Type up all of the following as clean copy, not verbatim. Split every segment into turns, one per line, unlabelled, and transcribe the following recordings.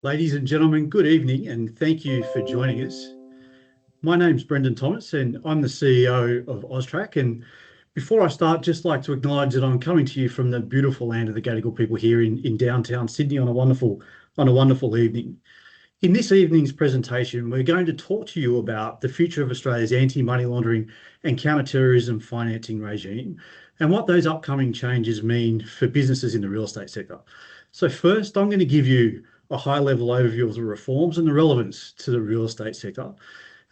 Ladies and gentlemen, good evening and thank you for joining us. My name's Brendan Thomas and I'm the CEO of AUSTRAC. And before I start, just like to acknowledge that I'm coming to you from the beautiful land of the Gadigal people here in downtown Sydney on a wonderful evening. In this evening's presentation, we're going to talk to you about the future of Australia's anti-money laundering and counter-terrorism financing regime and what those upcoming changes mean for businesses in the real estate sector. So first, I'm going to give you a high-level overview of the reforms and the relevance to the real estate sector.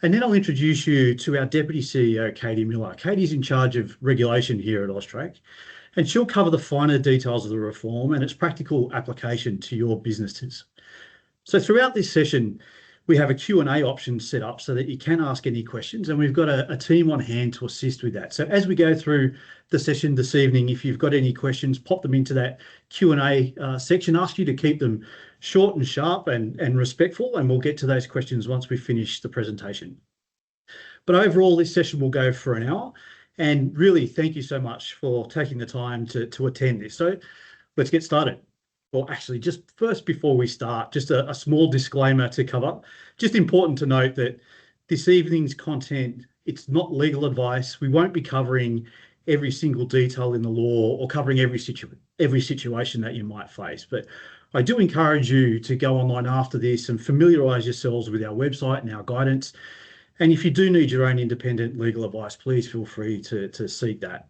And then I'll introduce you to our Deputy CEO, Katie Miller. Katie's in charge of regulation here at AUSTRAC, and she'll cover the finer details of the reform and its practical application to your businesses. So throughout this session, we have a Q&A option set up so that you can ask any questions, and we've got a team on hand to assist with that. So as we go through the session this evening, if you've got any questions, pop them into that Q&A section. Ask you to keep them short and sharp and respectful, and we'll get to those questions once we finish the presentation. But overall, this session will go for an hour, and really thank you so much for taking the time to attend this. So let's get started. Well, actually, just first before we start, just a small disclaimer to cover. Just important to note that this evening's content, it's not legal advice. We won't be covering every single detail in the law or covering every situation that you might face. But I do encourage you to go online after this and familiarise yourselves with our website and our guidance. And if you do need your own independent legal advice, please feel free to seek that.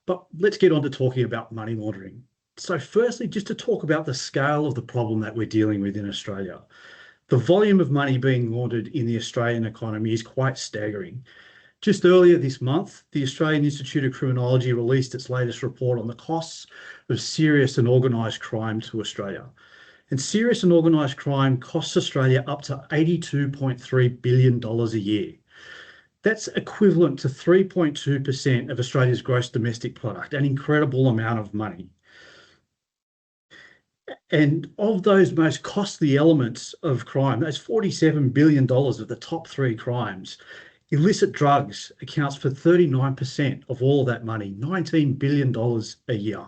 But let's get on to talking about money laundering. So firstly, just to talk about the scale of the problem that we're dealing with in Australia. The volume of money being laundered in the Australian economy is quite staggering. Just earlier this month, the Australian Institute of Criminology released its latest report on the costs of serious and organised crime to Australia. And serious and organised crime costs Australia up to $82.3 billion a year. That's equivalent to 3.2% of Australia's gross domestic product, an incredible amount of money. And of those most costly elements of crime, those $47 billion of the top three crimes, illicit drugs accounts for 39% of all of that money, $19 billion a year.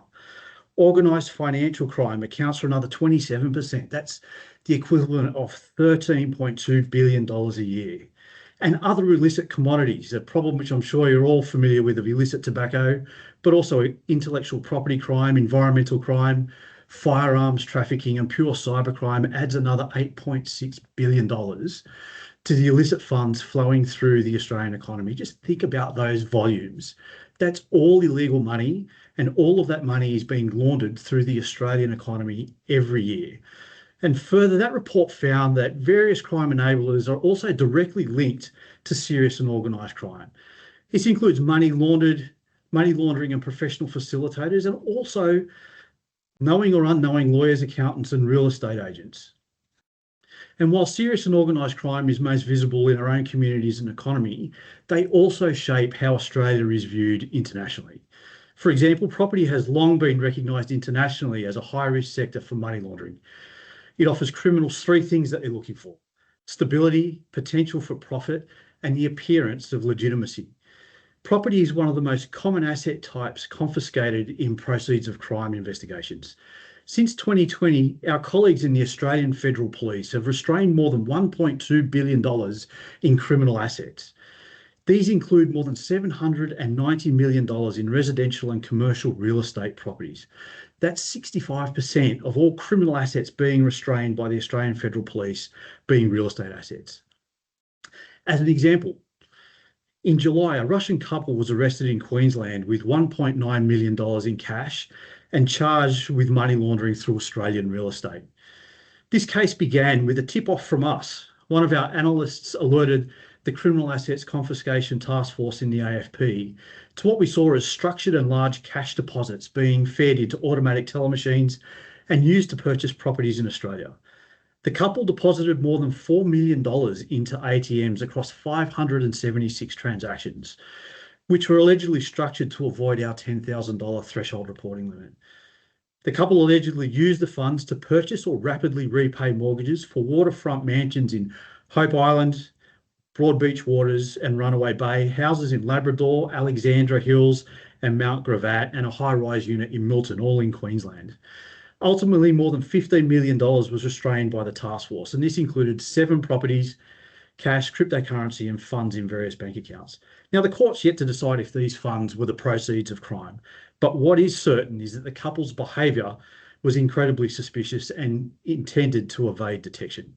Organised financial crime accounts for another 27%. That's the equivalent of $13.2 billion a year. And other illicit commodities, a problem which I'm sure you're all familiar with of illicit tobacco, but also intellectual property crime, environmental crime, firearms trafficking and pure cybercrime adds another $8.6 billion to the illicit funds flowing through the Australian economy. Just think about those volumes. That's all illegal money, and all of that money is being laundered through the Australian economy every year. And further, that report found that various crime enablers are also directly linked to serious and organised crime. This includes money laundering and professional facilitators, and also knowing or unknowing lawyers, accountants, and real estate agents. And while serious and organised crime is most visible in our own communities and economy, they also shape how Australia is viewed internationally. For example, property has long been recognised internationally as a high-risk sector for money laundering. It offers criminals three things that they're looking for: stability, potential for profit, and the appearance of legitimacy. Property is one of the most common asset types confiscated in proceeds of crime investigations. Since 2020, our colleagues in the Australian Federal Police have restrained more than $1.2 billion in criminal assets. These include more than $790 million in residential and commercial real estate properties. That's 65% of all criminal assets being restrained by the Australian Federal Police being real estate assets. As an example, in July, a Russian couple was arrested in Queensland with $1.9 million in cash and charged with money laundering through Australian real estate. This case began with a tip-off from us. One of our analysts alerted the Criminal Assets Confiscation Task Force in the AFP to what we saw as structured and large cash deposits being fed into automatic teller machines and used to purchase properties in Australia. The couple deposited more than $4 million into ATMs across 576 transactions, which were allegedly structured to avoid our $10,000 threshold reporting limit. The couple allegedly used the funds to purchase or rapidly repay mortgages for waterfront mansions in Hope Island, Broadbeach Waters and Runaway Bay, houses in Labrador, Alexandra Hills and Mount Gravatt, and a high-rise unit in Milton, all in Queensland. Ultimately, more than $15 million was restrained by the task force, and this included 7 properties, cash, cryptocurrency, and funds in various bank accounts. Now, the court's yet to decide if these funds were the proceeds of crime, but what is certain is that the couple's behaviour was incredibly suspicious and intended to evade detection.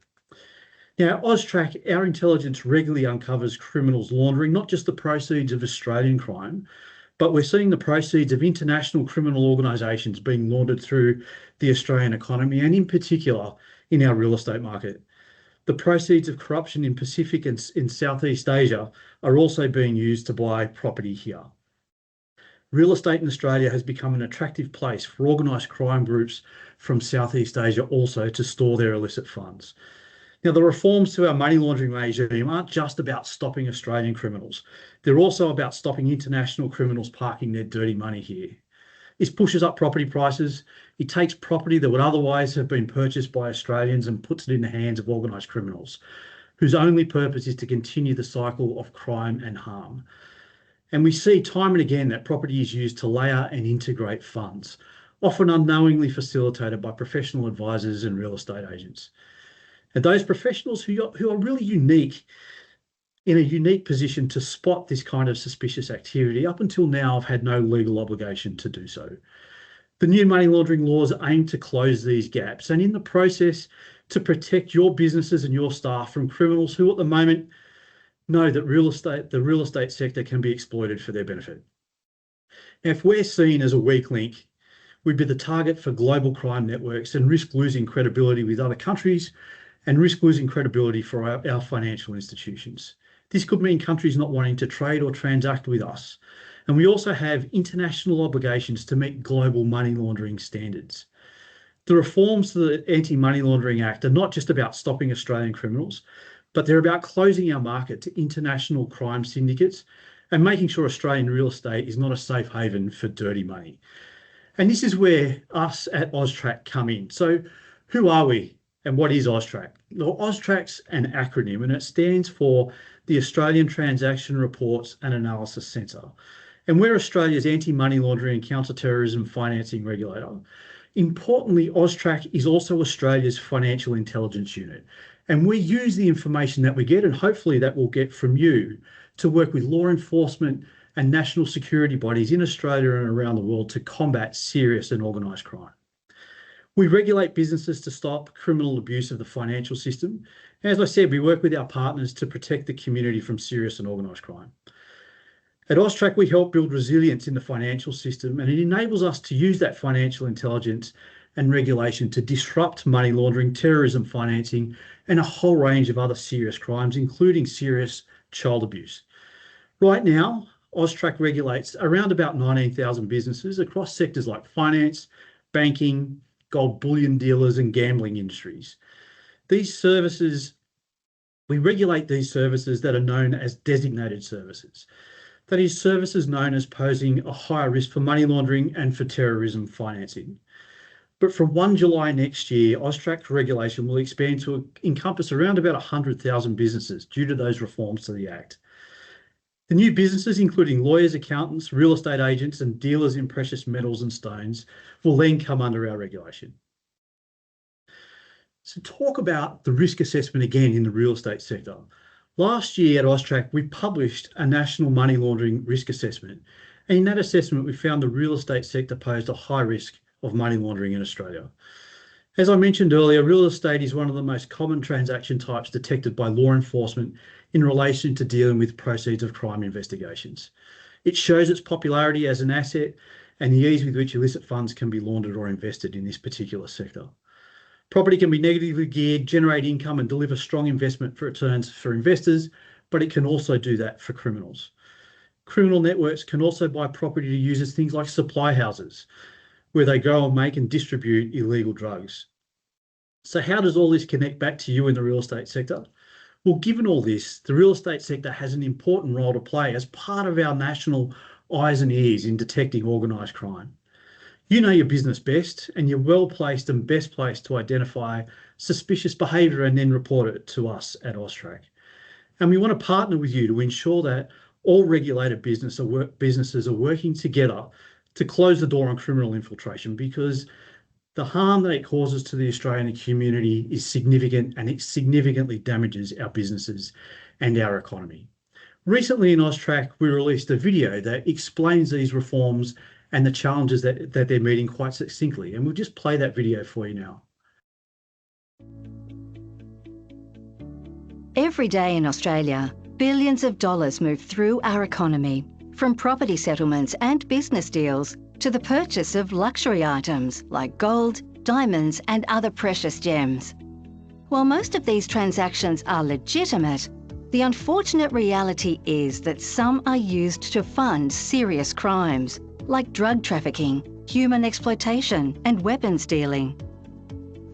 Now, AUSTRAC, our intelligence regularly uncovers criminals laundering not just the proceeds of Australian crime, but we're seeing the proceeds of international criminal organisations being laundered through the Australian economy and in particular in our real estate market. The proceeds of corruption in Pacific and in Southeast Asia are also being used to buy property here. Real estate in Australia has become an attractive place for organised crime groups from Southeast Asia also to store their illicit funds. Now, the reforms to our money laundering regime aren't just about stopping Australian criminals. They're also about stopping international criminals parking their dirty money here. This pushes up property prices. It takes property that would otherwise have been purchased by Australians and puts it in the hands of organised criminals, whose only purpose is to continue the cycle of crime and harm. And we see time and again that property is used to layer and integrate funds, often unknowingly facilitated by professional advisors and real estate agents. And those professionals who are really unique, in a unique position to spot this kind of suspicious activity, up until now have had no legal obligation to do so. The new money laundering laws aim to close these gaps and in the process to protect your businesses and your staff from criminals who at the moment know that the real estate sector can be exploited for their benefit. Now, if we're seen as a weak link, we'd be the target for global crime networks and risk losing credibility with other countries and risk losing credibility for our financial institutions. This could mean countries not wanting to trade or transact with us. And we also have international obligations to meet global money laundering standards. The reforms to the Anti-Money Laundering Act are not just about stopping Australian criminals, but they're about closing our market to international crime syndicates and making sure Australian real estate is not a safe haven for dirty money. And this is where us at AUSTRAC come in. So who are we? And what is AUSTRAC? Well, AUSTRAC's an acronym and it stands for the Australian Transaction Reports and Analysis Centre. And we're Australia's anti-money laundering and counter-terrorism financing regulator. Importantly, AUSTRAC is also Australia's financial intelligence unit. And we use the information that we get, and hopefully that we'll get from you, to work with law enforcement and national security bodies in Australia and around the world to combat serious and organised crime. We regulate businesses to stop criminal abuse of the financial system. As I said, we work with our partners to protect the community from serious and organised crime. At AUSTRAC, we help build resilience in the financial system, and it enables us to use that financial intelligence and regulation to disrupt money laundering, terrorism financing, and a whole range of other serious crimes, including serious child abuse. Right now, AUSTRAC regulates around about 19,000 businesses across sectors like finance, banking, gold bullion dealers, and gambling industries. We regulate these services that are known as designated services. That is, services known as posing a higher risk for money laundering and for terrorism financing. But from 1 July next year, AUSTRAC regulation will expand to encompass around about 100,000 businesses due to those reforms to the Act. The new businesses, including lawyers, accountants, real estate agents, and dealers in precious metals and stones, will then come under our regulation. So talk about the risk assessment again in the real estate sector. Last year at AUSTRAC, we published a national money laundering risk assessment. And in that assessment, we found the real estate sector posed a high risk of money laundering in Australia. As I mentioned earlier, real estate is one of the most common transaction types detected by law enforcement in relation to dealing with proceeds of crime investigations. It shows its popularity as an asset and the ease with which illicit funds can be laundered or invested in this particular sector. Property can be negatively geared, generate income and deliver strong investment returns for investors, but it can also do that for criminals. Criminal networks can also buy property to use as things like supply houses, where they go and make and distribute illegal drugs. So how does all this connect back to you in the real estate sector? Well, given all this, the real estate sector has an important role to play as part of our national eyes and ears in detecting organised crime. You know your business best, and you're well placed and best placed to identify suspicious behaviour and then report it to us at AUSTRAC. And we want to partner with you to ensure that all regulated businesses are working together to close the door on criminal infiltration, because The harm that it causes to the Australian community is significant, and it significantly damages our businesses and our economy. Recently in AUSTRAC, we released a video that explains these reforms and the challenges that they're meeting quite succinctly. And we'll just play that video for you now.
Every day in Australia, billions of dollars move through our economy, from property settlements and business deals to the purchase of luxury items like gold, diamonds and other precious gems. While most of these transactions are legitimate, the unfortunate reality is that some are used to fund serious crimes like drug trafficking, human exploitation and weapons dealing.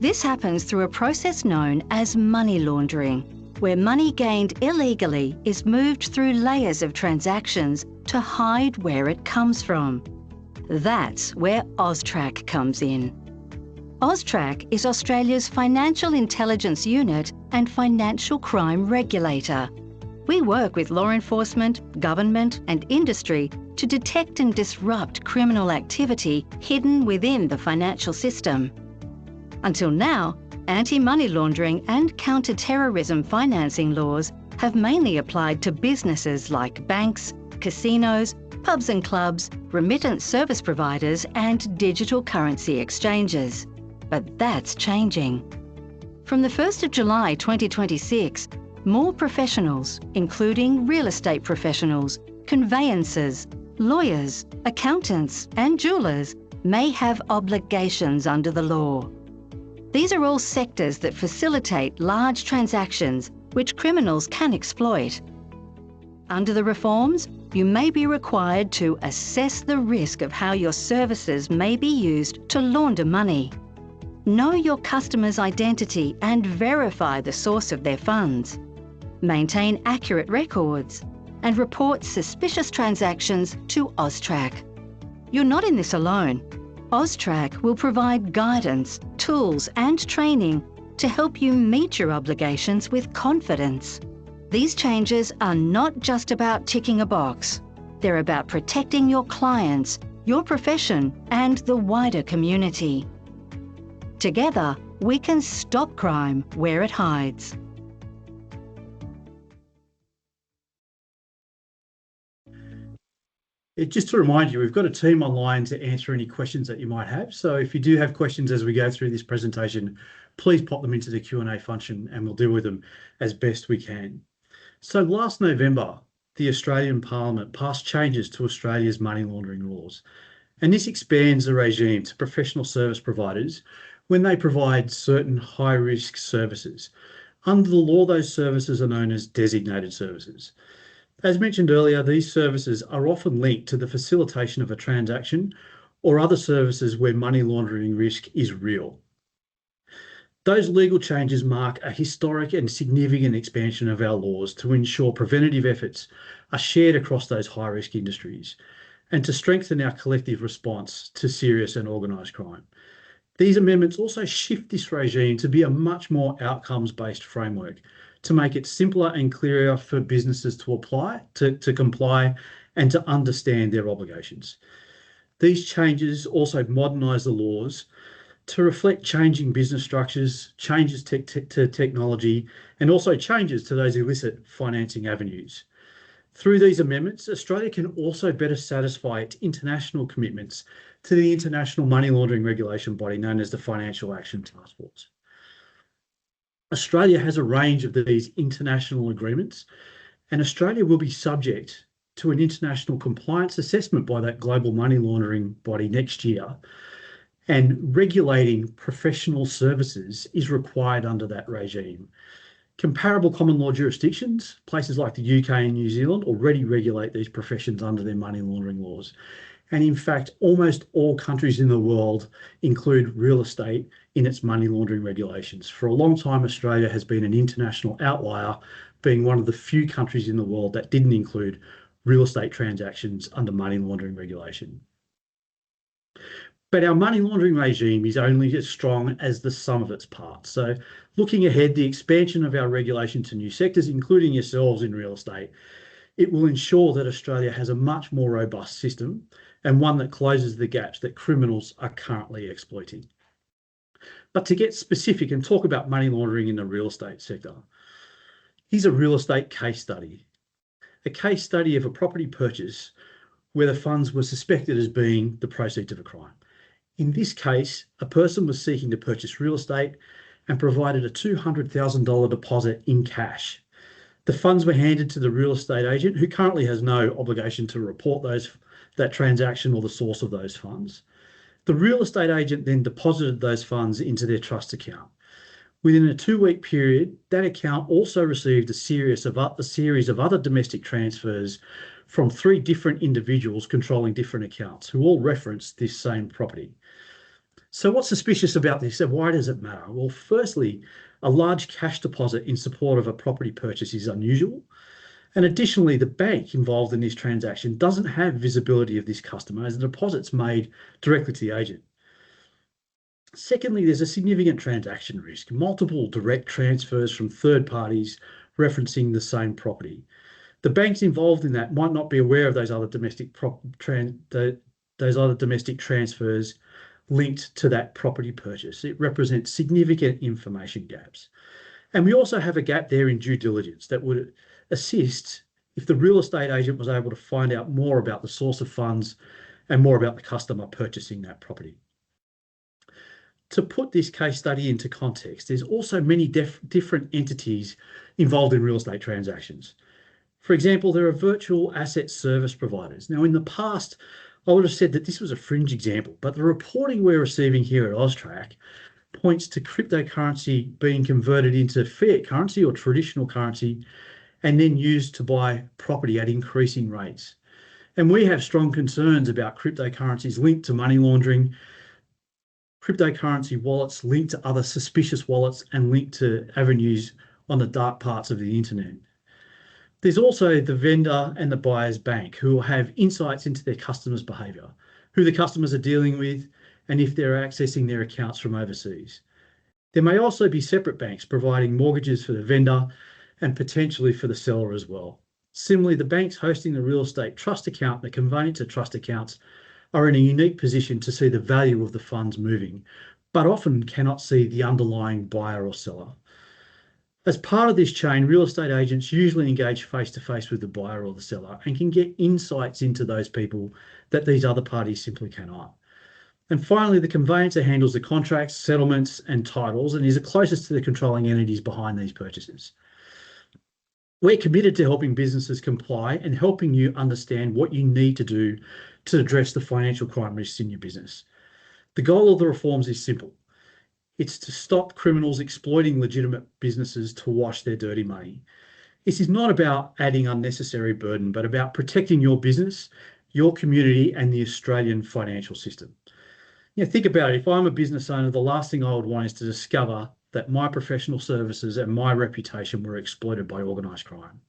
This happens through a process known as money laundering, where money gained illegally is moved through layers of transactions to hide where it comes from. That's where AUSTRAC comes in. AUSTRAC is Australia's financial intelligence unit and financial crime regulator. We work with law enforcement, government and industry to detect and disrupt criminal activity hidden within the financial system. Until now, anti-money laundering and counter-terrorism financing laws have mainly applied to businesses like banks, casinos, pubs and clubs, remittance service providers and digital currency exchanges. But that's changing. From the 1st of July 2026, more professionals, including real estate professionals, conveyancers, lawyers, accountants and jewellers, may have obligations under the law. These are all sectors that facilitate large transactions which criminals can exploit. Under the reforms, you may be required to assess the risk of how your services may be used to launder money. Know your customer's identity and verify the source of their funds. Maintain accurate records and report suspicious transactions to AUSTRAC. You're not in this alone. AUSTRAC will provide guidance, tools and training to help you meet your obligations with confidence. These changes are not just about ticking a box. They're about protecting your clients, your profession, and the wider community. Together, we can stop crime where it hides.
Just to remind you, we've got a team online to answer any questions that you might have. So if you do have questions as we go through this presentation, please pop them into the Q&A function and we'll deal with them as best we can. So last November, the Australian Parliament passed changes to Australia's money laundering laws. And this expands the regime to professional service providers when they provide certain high-risk services. Under the law, those services are known as designated services. As mentioned earlier, these services are often linked to the facilitation of a transaction or other services where money laundering risk is real. Those legal changes mark a historic and significant expansion of our laws to ensure preventative efforts are shared across those high-risk industries and to strengthen our collective response to serious and organised crime. These amendments also shift this regime to be a much more outcomes-based framework to make it simpler and clearer for businesses to apply, to comply and to understand their obligations. These changes also modernise the laws to reflect changing business structures, changes to technology, and also changes to those illicit financing avenues. Through these amendments, Australia can also better satisfy its international commitments to the international money laundering regulation body known as the Financial Action Task Force. Australia has a range of these international agreements, and Australia will be subject to an international compliance assessment by that global money laundering body next year. And regulating professional services is required under that regime. Comparable common law jurisdictions, places like the UK and New Zealand, already regulate these professions under their money laundering laws. And in fact, almost all countries in the world include real estate in its money laundering regulations. For a long time, Australia has been an international outlier, being one of the few countries in the world that didn't include real estate transactions under money laundering regulation. But our money laundering regime is only as strong as the sum of its parts. So looking ahead, the expansion of our regulation to new sectors, including yourselves in real estate, it will ensure that Australia has a much more robust system and one that closes the gaps that criminals are currently exploiting. But to get specific and talk about money laundering in the real estate sector, here's a real estate case study. A case study of a property purchase where the funds were suspected as being the proceeds of a crime. In this case, a person was seeking to purchase real estate and provided a $200,000 deposit in cash. The funds were handed to the real estate agent, who currently has no obligation to report that transaction or the source of those funds. The real estate agent then deposited those funds into their trust account. Within a 2-week period, that account also received a series of other domestic transfers from 3 different individuals controlling different accounts, who all referenced this same property. So what's suspicious about this, and why does it matter? Well, firstly, a large cash deposit in support of a property purchase is unusual. And additionally, the bank involved in this transaction doesn't have visibility of this customer, as the deposit's made directly to the agent. Secondly, there's a significant transaction risk, multiple direct transfers from third parties referencing the same property. The banks involved in that might not be aware of those other domestic transfers linked to that property purchase. It represents significant information gaps. And we also have a gap there in due diligence that would assist if the real estate agent was able to find out more about the source of funds and more about the customer purchasing that property. To put this case study into context, there's also many different entities involved in real estate transactions. For example, there are virtual asset service providers. Now, in the past, I would have said that this was a fringe example, but the reporting we're receiving here at AUSTRAC points to cryptocurrency being converted into fiat currency or traditional currency and then used to buy property at increasing rates. And we have strong concerns about cryptocurrencies linked to money laundering, cryptocurrency wallets linked to other suspicious wallets and linked to avenues on the dark parts of the internet. There's also the vendor and the buyer's bank, who will have insights into their customers' behaviour, who the customers are dealing with, and if they're accessing their accounts from overseas. There may also be separate banks providing mortgages for the vendor and potentially for the seller as well. Similarly, the banks hosting the real estate trust account and the conveyancer trust accounts are in a unique position to see the value of the funds moving, but often cannot see the underlying buyer or seller. As part of this chain, real estate agents usually engage face-to-face with the buyer or the seller and can get insights into those people that these other parties simply cannot. And finally, the conveyancer handles the contracts, settlements, and titles and is the closest to the controlling entities behind these purchases. We're committed to helping businesses comply and helping you understand what you need to do to address the financial crime risks in your business. The goal of the reforms is simple. It's to stop criminals exploiting legitimate businesses to wash their dirty money. This is not about adding unnecessary burden, but about protecting your business, your community, and the Australian financial system. Think about it. If I'm a business owner, the last thing I would want is to discover that my professional services and my reputation were exploited by organised crime.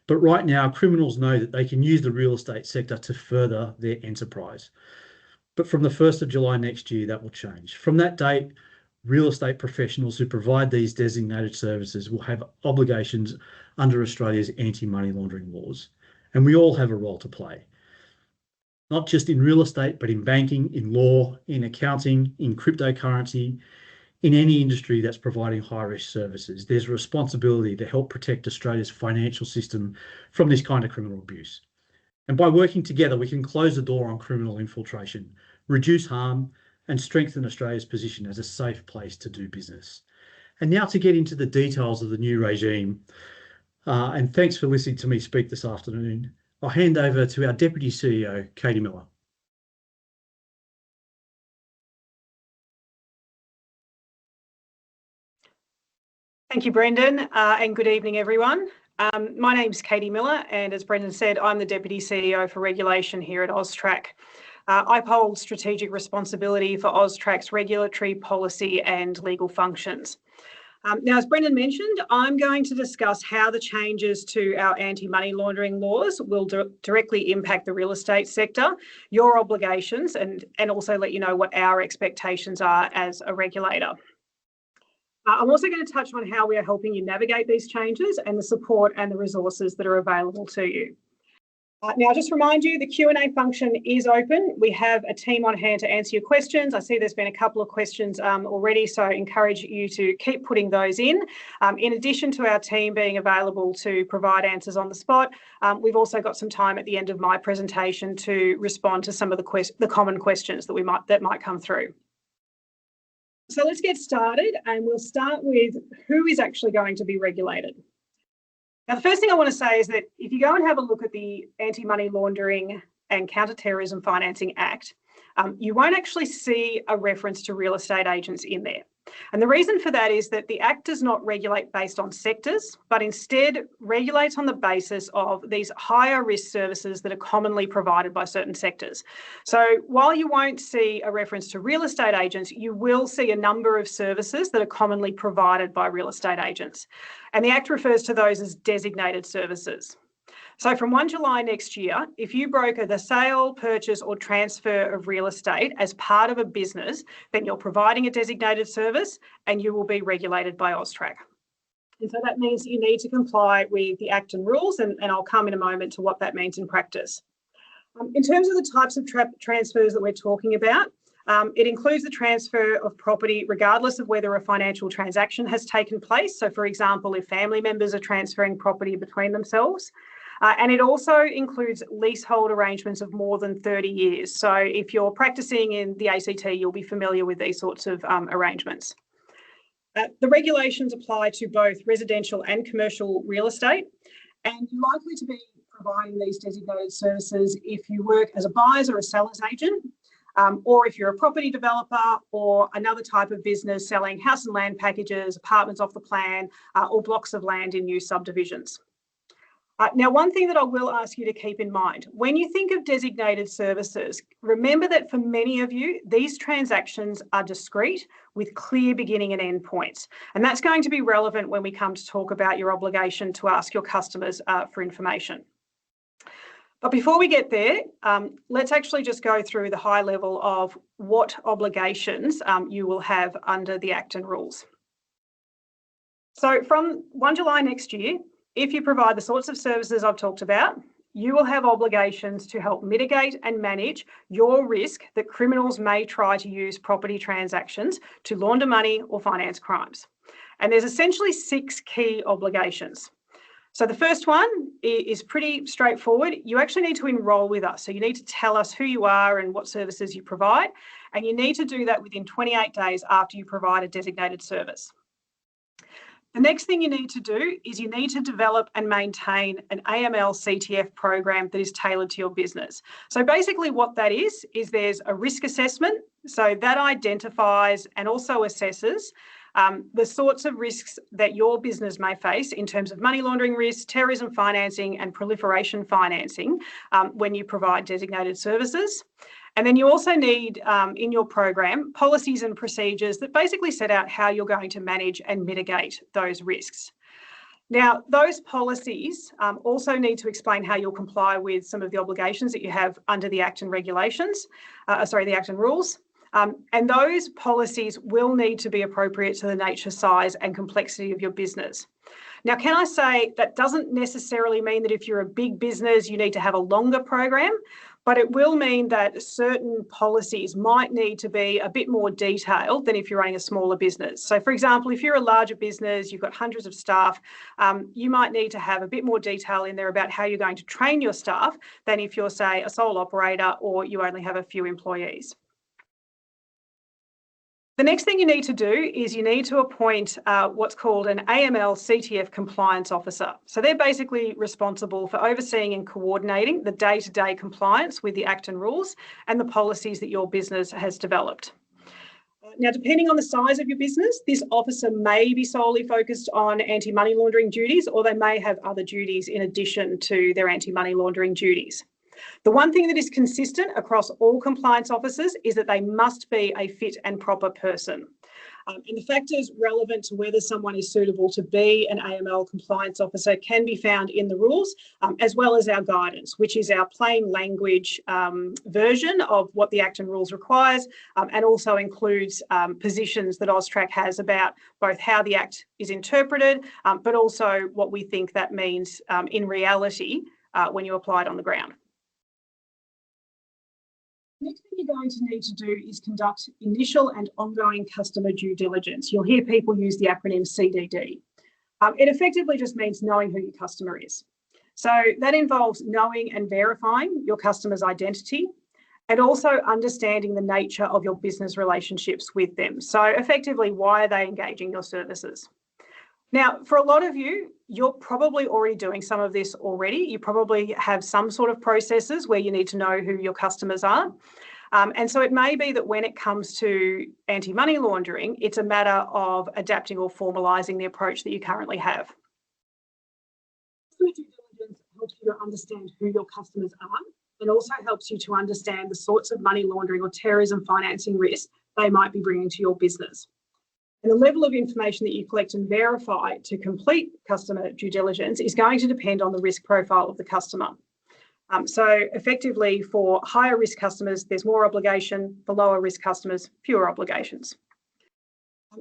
But right now, criminals know that they can use the real estate sector to further their enterprise. But from the 1st of July next year, that will change. From that date, real estate professionals who provide these designated services will have obligations under Australia's anti-money laundering laws. And we all have a role to play, not just in real estate, but in banking, in law, in accounting, in cryptocurrency, in any industry that's providing high-risk services. There's a responsibility to help protect Australia's financial system from this kind of criminal abuse. And by working together, we can close the door on criminal infiltration, reduce harm, and strengthen Australia's position as a safe place to do business. And now to get into the details of the new regime, and thanks for listening to me speak this afternoon, I'll hand over to our Deputy CEO, Katie Miller.
Thank you, Brendan, and good evening, everyone. My name's Katie Miller, and as Brendan said, I'm the Deputy CEO for Regulation here at AUSTRAC. I hold strategic responsibility for AUSTRAC's regulatory, policy and legal functions. Now, as Brendan mentioned, I'm going to discuss how the changes to our anti-money laundering laws will directly impact the real estate sector, your obligations, and also let you know what our expectations are as a regulator. I'm also going to touch on how we are helping you navigate these changes and the support and the resources that are available to you. Now, just remind you, the Q&A function is open. We have a team on hand to answer your questions. I see there's been a couple of questions already, so I encourage you to keep putting those in. In addition to our team being available to provide answers on the spot, we've also got some time at the end of my presentation to respond to some of the common questions that might come through. So let's get started, and we'll start with who is actually going to be regulated. Now, the first thing I want to say is that if you go and have a look at the Anti-Money Laundering and Counter-Terrorism Financing Act, you won't actually see a reference to real estate agents in there. And the reason for that is that the Act does not regulate based on sectors, but instead regulates on the basis of these higher risk services that are commonly provided by certain sectors. So while you won't see a reference to real estate agents, you will see a number of services that are commonly provided by real estate agents. And the Act refers to those as designated services. So from 1 July next year, if you broker the sale, purchase or transfer of real estate as part of a business, then you're providing a designated service and you will be regulated by AUSTRAC. And so that means that you need to comply with the Act and rules, and I'll come in a moment to what that means in practice. In terms of the types of transfers that we're talking about, it includes the transfer of property regardless of whether a financial transaction has taken place. So for example, if family members are transferring property between themselves. And it also includes leasehold arrangements of more than 30 years. So if you're practicing in the ACT, you'll be familiar with these sorts of arrangements. The regulations apply to both residential and commercial real estate, and you're likely to be providing these designated services if you work as a buyer's or a seller's agent, or if you're a property developer or another type of business selling house and land packages, apartments off the plan, or blocks of land in new subdivisions. Now, one thing that I will ask you to keep in mind, when you think of designated services, remember that for many of you, these transactions are discrete with clear beginning and end points. And that's going to be relevant when we come to talk about your obligation to ask your customers for information. But before we get there, let's actually just go through the high level of what obligations you will have under the Act and rules. So from 1 July next year, if you provide the sorts of services I've talked about, you will have obligations to help mitigate and manage your risk that criminals may try to use property transactions to launder money or finance crimes. And there's essentially 6 key obligations. So the first one is pretty straightforward. You actually need to enrol with us. So you need to tell us who you are and what services you provide. And you need to do that within 28 days after you provide a designated service. The next thing you need to do is you need to develop and maintain an AML CTF program that is tailored to your business. So basically what that is there's a risk assessment. So that identifies and also assesses the sorts of risks that your business may face in terms of money laundering risks, terrorism financing and proliferation financing when you provide designated services. And then you also need in your program policies and procedures that basically set out how you're going to manage and mitigate those risks. Now, those policies also need to explain how you'll comply with some of the obligations that you have under the Act and regulations, the Act and rules. And those policies will need to be appropriate to the nature, size and complexity of your business. Now, can I say that doesn't necessarily mean that if you're a big business, you need to have a longer program, but it will mean that certain policies might need to be a bit more detailed than if you're running a smaller business. So for example, if you're a larger business, you've got hundreds of staff, you might need to have a bit more detail in there about how you're going to train your staff than if you're, say, a sole operator or you only have a few employees. The next thing you need to do is you need to appoint what's called an AML CTF compliance officer. So they're basically responsible for overseeing and coordinating the day-to-day compliance with the Act and rules and the policies that your business has developed. Now, depending on the size of your business, this officer may be solely focused on anti-money laundering duties, or they may have other duties in addition to their anti-money laundering duties. The one thing that is consistent across all compliance officers is that they must be a fit and proper person. And the factors relevant to whether someone is suitable to be an AML compliance officer can be found in the rules, as well as our guidance, which is our plain language version of what the Act and rules requires, and also includes positions that AUSTRAC has about both how the Act is interpreted, but also what we think that means in reality when you apply it on the ground. Next thing you're going to need to do is conduct initial and ongoing customer due diligence. You'll hear people use the acronym CDD. It effectively just means knowing who your customer is. So that involves knowing and verifying your customer's identity and also understanding the nature of your business relationships with them. So effectively, why are they engaging your services? Now, for a lot of you, you're probably already doing some of this already. You probably have some sort of processes where you need to know who your customers are. And so it may be that when it comes to anti-money laundering, it's a matter of adapting or formalising the approach that you currently have. Customer due diligence helps you to understand who your customers are and also helps you to understand the sorts of money laundering or terrorism financing risks they might be bringing to your business. And the level of information that you collect and verify to complete customer due diligence is going to depend on the risk profile of the customer. So effectively, for higher risk customers, there's more obligation. For lower risk customers, fewer obligations.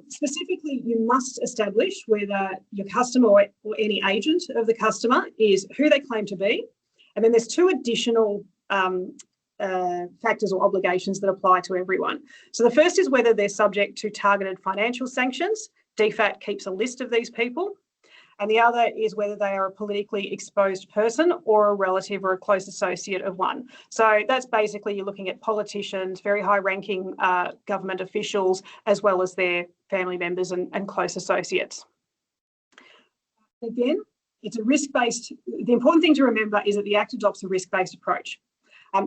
Specifically, you must establish whether your customer or any agent of the customer is who they claim to be. And then there's two additional factors or obligations that apply to everyone. So the first is whether they're subject to targeted financial sanctions. DFAT keeps a list of these people. And the other is whether they are a politically exposed person or a relative or a close associate of one. So that's basically, you're looking at politicians, very high-ranking government officials, as well as their family members and close associates. Again, it's a risk-based. The important thing to remember is that the Act adopts a risk-based approach.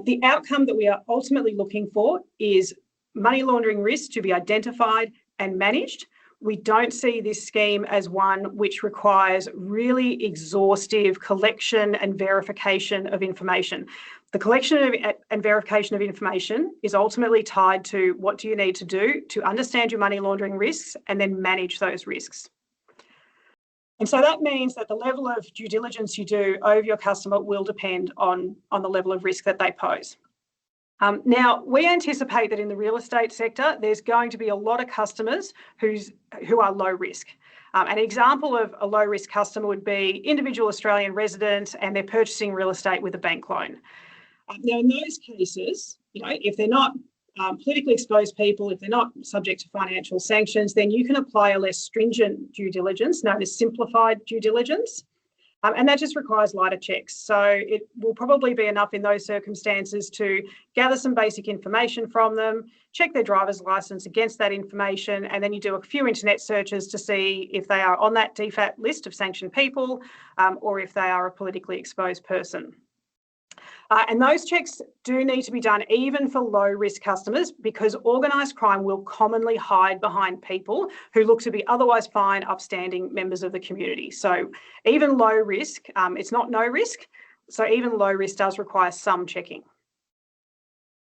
The outcome that we are ultimately looking for is money laundering risks to be identified and managed. We don't see this scheme as one which requires really exhaustive collection and verification of information. The collection and verification of information is ultimately tied to what do you need to do to understand your money laundering risks and then manage those risks. And so that means that the level of due diligence you do over your customer will depend on the level of risk that they pose. Now, we anticipate that in the real estate sector, there's going to be a lot of customers who are low risk. An example of a low risk customer would be individual Australian residents and they're purchasing real estate with a bank loan. Now, in those cases, if they're not politically exposed people, if they're not subject to financial sanctions, then you can apply a less stringent due diligence known as simplified due diligence. And that just requires lighter checks. So it will probably be enough in those circumstances to gather some basic information from them, check their driver's license against that information, and then you do a few internet searches to see if they are on that DFAT list of sanctioned people or if they are a politically exposed person. And those checks do need to be done even for low risk customers because organised crime will commonly hide behind people who look to be otherwise fine, upstanding members of the community. So even low risk, it's not no risk. So even low risk does require some checking.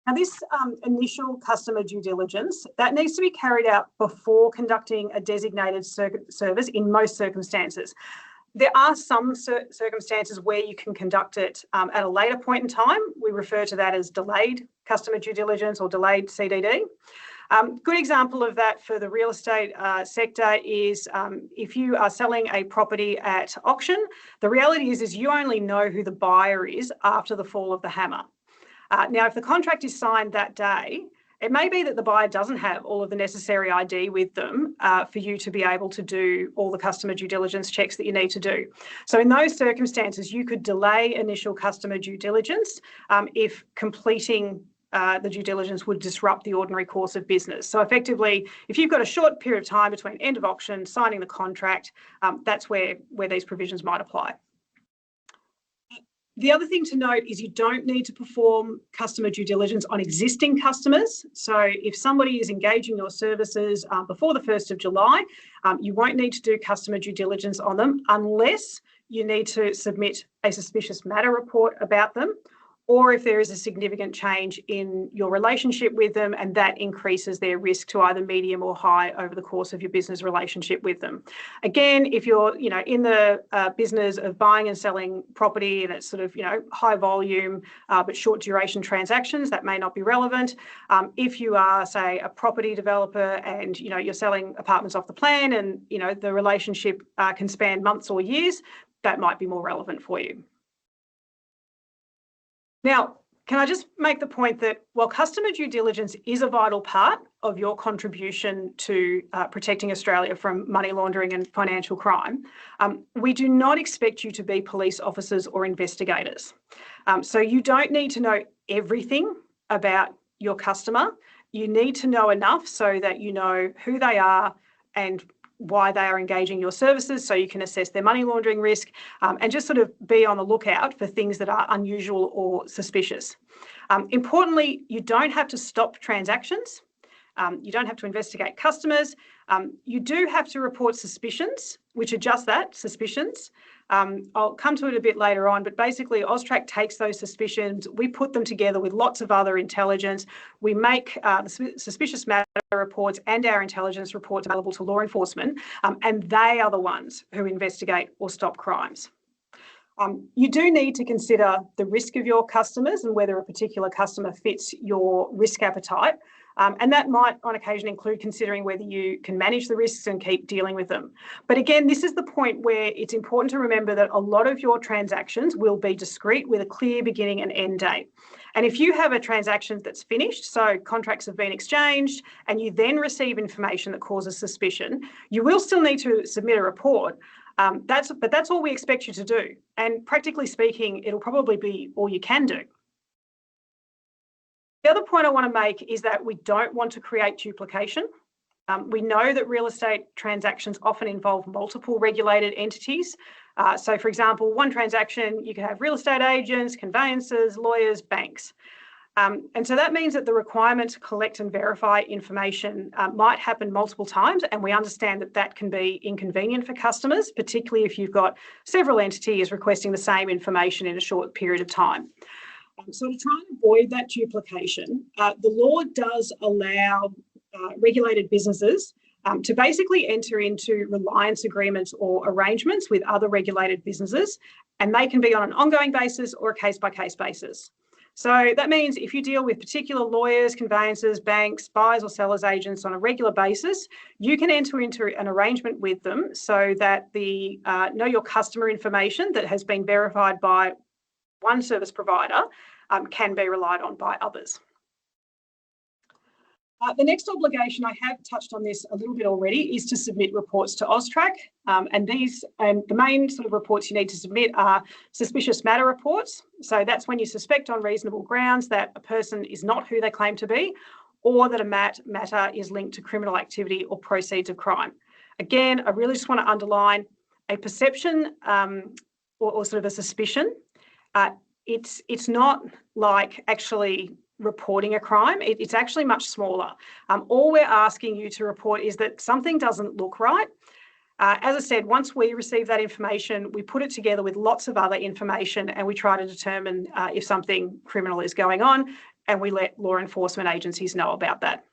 Now this initial customer due diligence, that needs to be carried out before conducting a designated service in most circumstances. There are some circumstances where you can conduct it at a later point in time. We refer to that as delayed customer due diligence or delayed CDD. Good example of that for the real estate sector is if you are selling a property at auction, the reality is you only know who the buyer is after the fall of the hammer. Now, if the contract is signed that day, it may be that the buyer doesn't have all of the necessary ID with them for you to be able to do all the customer due diligence checks that you need to do. So in those circumstances, you could delay initial customer due diligence if completing the due diligence would disrupt the ordinary course of business. So effectively, if you've got a short period of time between end of auction, signing the contract, that's where these provisions might apply. The other thing to note is you don't need to perform customer due diligence on existing customers. So if somebody is engaging your services before the 1st of July, you won't need to do customer due diligence on them unless you need to submit a suspicious matter report about them, or if there is a significant change in your relationship with them and that increases their risk to either medium or high over the course of your business relationship with them. Again, if you're in the business of buying and selling property and it's sort of high volume but short duration transactions, that may not be relevant. If you are, say, a property developer and you're selling apartments off the plan and the relationship can span months or years, that might be more relevant for you. Now, can I just make the point that while customer due diligence is a vital part of your contribution to protecting Australia from money laundering and financial crime, we do not expect you to be police officers or investigators. So you don't need to know everything about your customer. You need to know enough so that you know who they are and why they are engaging your services, so you can assess their money laundering risk, and just sort of be on the lookout for things that are unusual or suspicious. Importantly, you don't have to stop transactions. You don't have to investigate customers. You do have to report suspicions, which are just that, suspicions. I'll come to it a bit later on, but basically AUSTRAC takes those suspicions, we put them together with lots of other intelligence, we make the suspicious matter reports and our intelligence reports available to law enforcement, and they are the ones who investigate or stop crimes. You do need to consider the risk of your customers and whether a particular customer fits your risk appetite. And that might on occasion include considering whether you can manage the risks and keep dealing with them. But again, this is the point where it's important to remember that a lot of your transactions will be discrete with a clear beginning and end date. And if you have a transaction that's finished, so contracts have been exchanged, and you then receive information that causes suspicion, you will still need to submit a report. But that's all we expect you to do. And practically speaking, it'll probably be all you can do. The other point I want to make is that we don't want to create duplication. We know that real estate transactions often involve multiple regulated entities. So for example, one transaction, you can have real estate agents, conveyancers, lawyers, banks. And so that means that the requirement to collect and verify information might happen multiple times, and we understand that that can be inconvenient for customers, particularly if you've got several entities requesting the same information in a short period of time. So to try and avoid that duplication, the law does allow regulated businesses to basically enter into reliance agreements or arrangements with other regulated businesses, and they can be on an ongoing basis or a case-by-case basis. So that means if you deal with particular lawyers, conveyancers, banks, buyers or sellers agents on a regular basis, you can enter into an arrangement with them so that the know your customer information that has been verified by one service provider can be relied on by others. The next obligation, I have touched on this a little bit already, is to submit reports to AUSTRAC. And the main sort of reports you need to submit are suspicious matter reports. So that's when you suspect on reasonable grounds that a person is not who they claim to be, or that a matter is linked to criminal activity or proceeds of crime. Again, I really just want to underline a perception or sort of a suspicion. It's not like actually reporting a crime. It's actually much smaller. All we're asking you to report is that something doesn't look right. As I said, once we receive that information, we put it together with lots of other information and we try to determine if something criminal is going on, and we let law enforcement agencies know about that.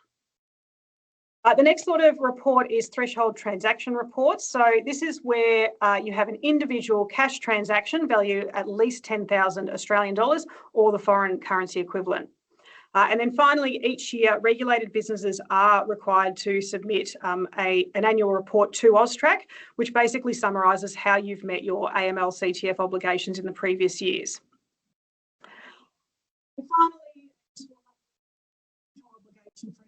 The next sort of report is threshold transaction reports. So this is where you have an individual cash transaction value at least 10,000 Australian dollars or the foreign currency equivalent. And then finally, each year, regulated businesses are required to submit an annual report to AUSTRAC, which basically summarises how you've met your AML CTF obligations in the previous years. And finally, obligation for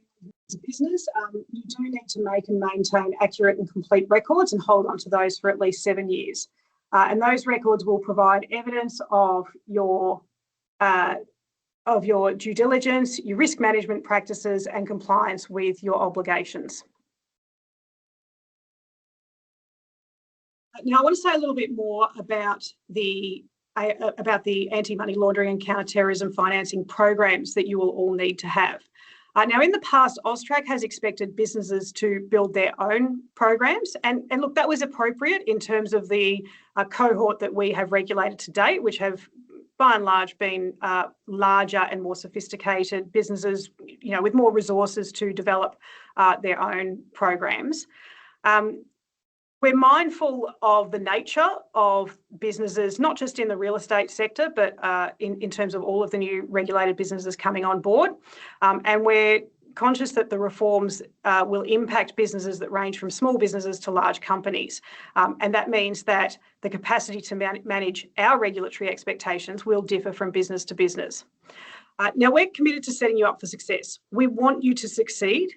as a business, you do need to make and maintain accurate and complete records and hold on to those for at least 7 years. And those records will provide evidence of your due diligence, your risk management practices and compliance with your obligations. Now I want to say a little bit more about the anti-money laundering and counter-terrorism financing programs that you will all need to have. Now, in the past, AUSTRAC has expected businesses to build their own programs. And look, that was appropriate in terms of the cohort that we have regulated to date, which have by and large been larger and more sophisticated businesses, with more resources to develop their own programs. We're mindful of the nature of businesses, not just in the real estate sector, but in terms of all of the new regulated businesses coming on board. And we're conscious that the reforms will impact businesses that range from small businesses to large companies. And that means that the capacity to manage our regulatory expectations will differ from business to business. Now, we're committed to setting you up for success. We want you to succeed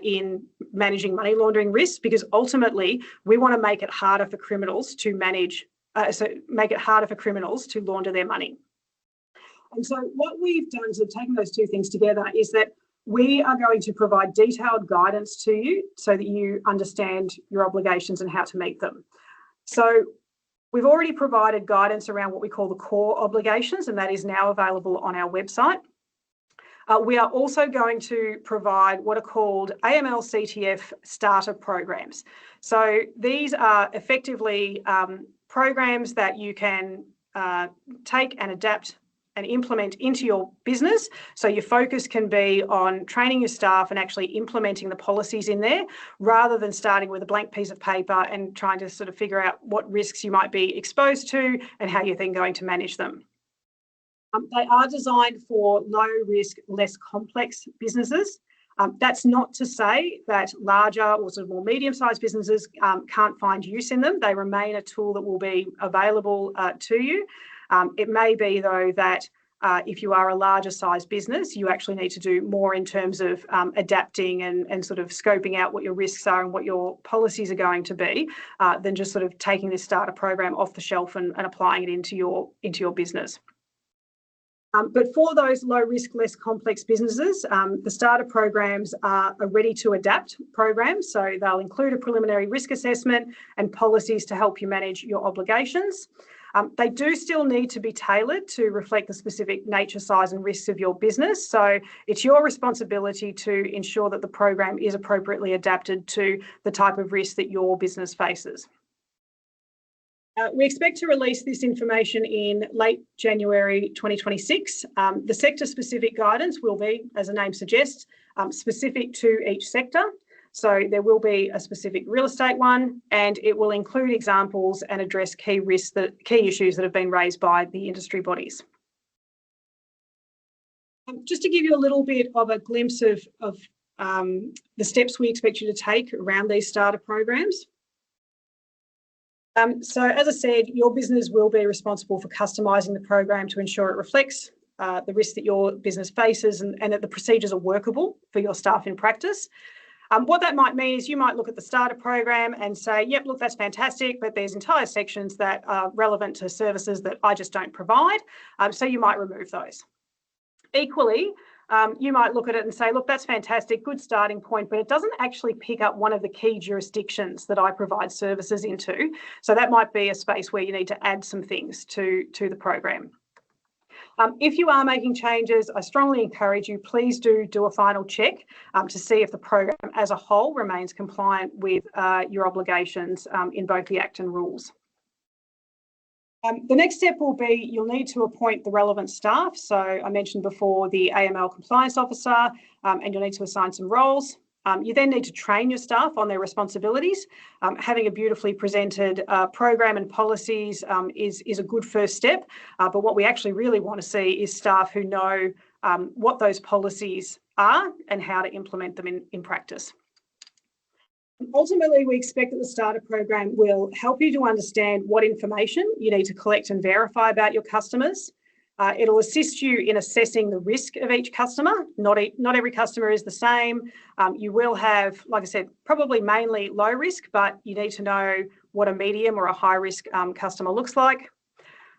in managing money laundering risks, because ultimately we want to make it harder for criminals to launder their money. And so what we've done, so taking those two things together, is that we are going to provide detailed guidance to you so that you understand your obligations and how to meet them. So we've already provided guidance around what we call the core obligations, and that is now available on our website. We are also going to provide what are called AML-CTF starter programs. So these are effectively programs that you can take and adapt and implement into your business. So your focus can be on training your staff and actually implementing the policies in there, rather than starting with a blank piece of paper and trying to sort of figure out what risks you might be exposed to and how you're then going to manage them. They are designed for low risk, less complex businesses. That's not to say that larger or sort of more medium-sized businesses can't find use in them. They remain a tool that will be available to you. It may be, though, that if you are a larger size business, you actually need to do more in terms of adapting and sort of scoping out what your risks are and what your policies are going to be, than just sort of taking this starter program off the shelf and applying it into your business. But for those low risk, less complex businesses, the starter programs are a ready to adapt programs. So they'll include a preliminary risk assessment and policies to help you manage your obligations. They do still need to be tailored to reflect the specific nature, size and risks of your business. So it's your responsibility to ensure that the program is appropriately adapted to the type of risk that your business faces. We expect to release this information in late January 2026. The sector-specific guidance will be, as the name suggests, specific to each sector. So there will be a specific real estate one, and it will include examples and address key issues that have been raised by the industry bodies. Just to give you a little bit of a glimpse of the steps we expect you to take around these starter programs. So as I said, your business will be responsible for customising the program to ensure it reflects the risk that your business faces and that the procedures are workable for your staff in practice. What that might mean is you might look at the starter program and say, yep, look, that's fantastic, but there's entire sections that are relevant to services that I just don't provide. So you might remove those. Equally, you might look at it and say, look, that's fantastic, good starting point, but it doesn't actually pick up one of the key jurisdictions that I provide services into. So that might be a space where you need to add some things to the program. If you are making changes, I strongly encourage you, please do a final check to see if the program as a whole remains compliant with your obligations in both the Act and rules. The next step will be you'll need to appoint the relevant staff. So I mentioned before the AML compliance officer, and you'll need to assign some roles. You then need to train your staff on their responsibilities. Having a beautifully presented program and policies is a good first step. But what we actually really want to see is staff who know what those policies are and how to implement them in practice. Ultimately, we expect that the starter program will help you to understand what information you need to collect and verify about your customers. It'll assist you in assessing the risk of each customer. Not every customer is the same. You will have, like I said, probably mainly low risk, but you need to know what a medium or a high risk customer looks like.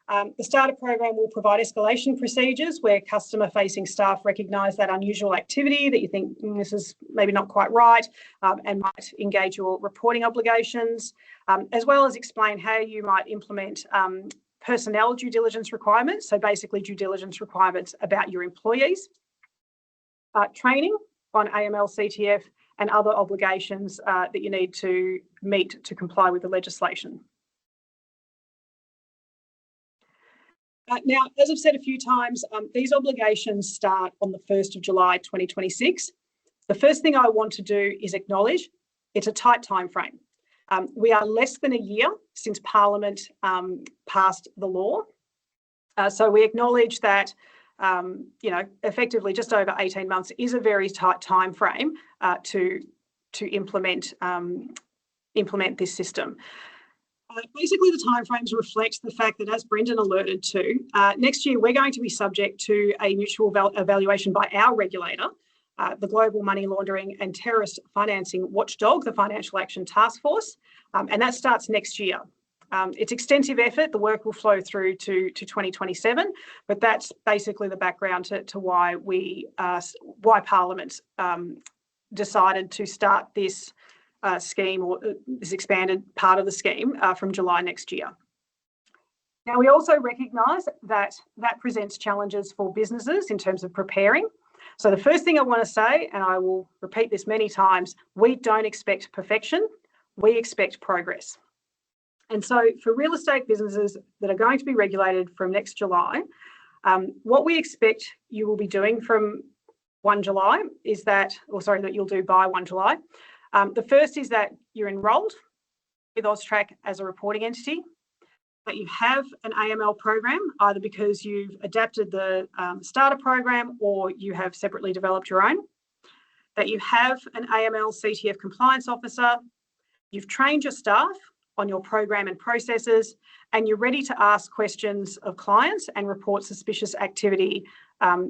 The starter program will provide escalation procedures where customer-facing staff recognise that unusual activity that you think this is maybe not quite right, and might engage your reporting obligations, as well as explain how you might implement personnel due diligence requirements, so basically due diligence requirements about your employees, training on AML, CTF and other obligations that you need to meet to comply with the legislation. Now, as I've said a few times, these obligations start on the 1st of July 2026. The first thing I want to do is acknowledge it's a tight time frame. We are less than a year since Parliament passed the law. So we acknowledge that effectively just over 18 months is a very tight time frame to implement this system. Basically, the timeframes reflect the fact that, as Brendan alerted to, next year we're going to be subject to a mutual evaluation by our regulator, the Global Money Laundering and Terrorist Financing Watchdog, the Financial Action Task Force, and that starts next year. It's extensive effort. The work will flow through to 2027, but that's basically the background to why Parliament decided to start this scheme, or this expanded part of the scheme, from July next year. Now, we also recognise that presents challenges for businesses in terms of preparing. So the first thing I want to say, and I will repeat this many times, we don't expect perfection, we expect progress. And so for real estate businesses that are going to be regulated from next July, what we expect you will be doing from 1 July is that you'll do by 1 July. The first is that you're enrolled with AUSTRAC as a reporting entity, that you have an AML program, either because you've adapted the starter program or you have separately developed your own, that you have an AML CTF compliance officer, you've trained your staff on your program and processes, and you're ready to ask questions of clients and report suspicious activity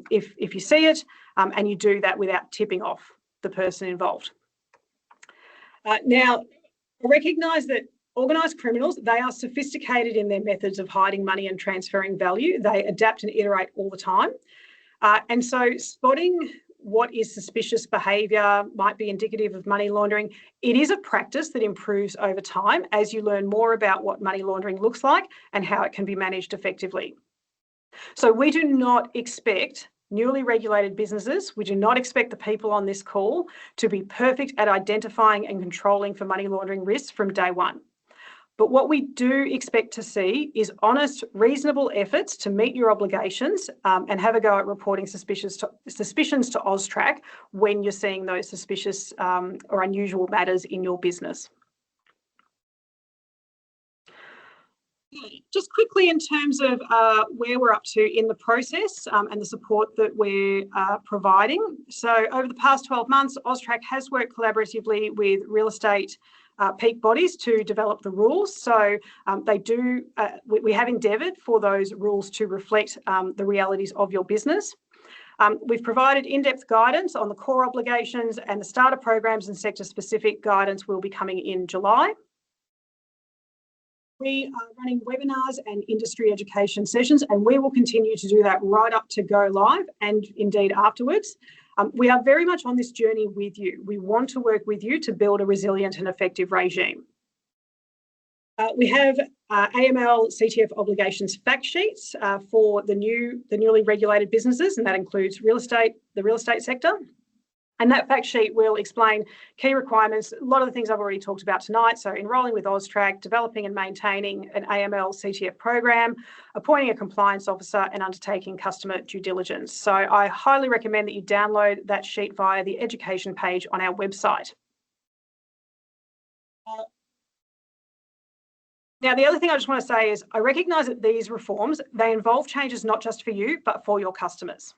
if you see it, and you do that without tipping off the person involved. Now, I recognise that organised criminals, they are sophisticated in their methods of hiding money and transferring value. They adapt and iterate all the time. And so spotting what is suspicious behaviour might be indicative of money laundering. It is a practice that improves over time as you learn more about what money laundering looks like and how it can be managed effectively. So we do not expect newly regulated businesses, we do not expect the people on this call to be perfect at identifying and controlling for money laundering risks from day one. But what we do expect to see is honest, reasonable efforts to meet your obligations and have a go at reporting suspicions to AUSTRAC when you're seeing those suspicious or unusual matters in your business. Just quickly, in terms of where we're up to in the process and the support that we're providing. So over the past 12 months, AUSTRAC has worked collaboratively with real estate peak bodies to develop the rules. So we have endeavoured for those rules to reflect the realities of your business. We've provided in-depth guidance on the core obligations, and the starter programs and sector-specific guidance will be coming in July. We are running webinars and industry education sessions, and we will continue to do that right up to go live and indeed afterwards. We are very much on this journey with you. We want to work with you to build a resilient and effective regime. We have AML CTF obligations fact sheets for the newly regulated businesses, and that includes the real estate sector. And that fact sheet will explain key requirements, a lot of the things I've already talked about tonight. So enrolling with AUSTRAC, developing and maintaining an AML CTF program, appointing a compliance officer, and undertaking customer due diligence. So I highly recommend that you download that sheet via the education page on our website. Now, the other thing I just want to say is I recognise that these reforms, they involve changes not just for you, but for your customers.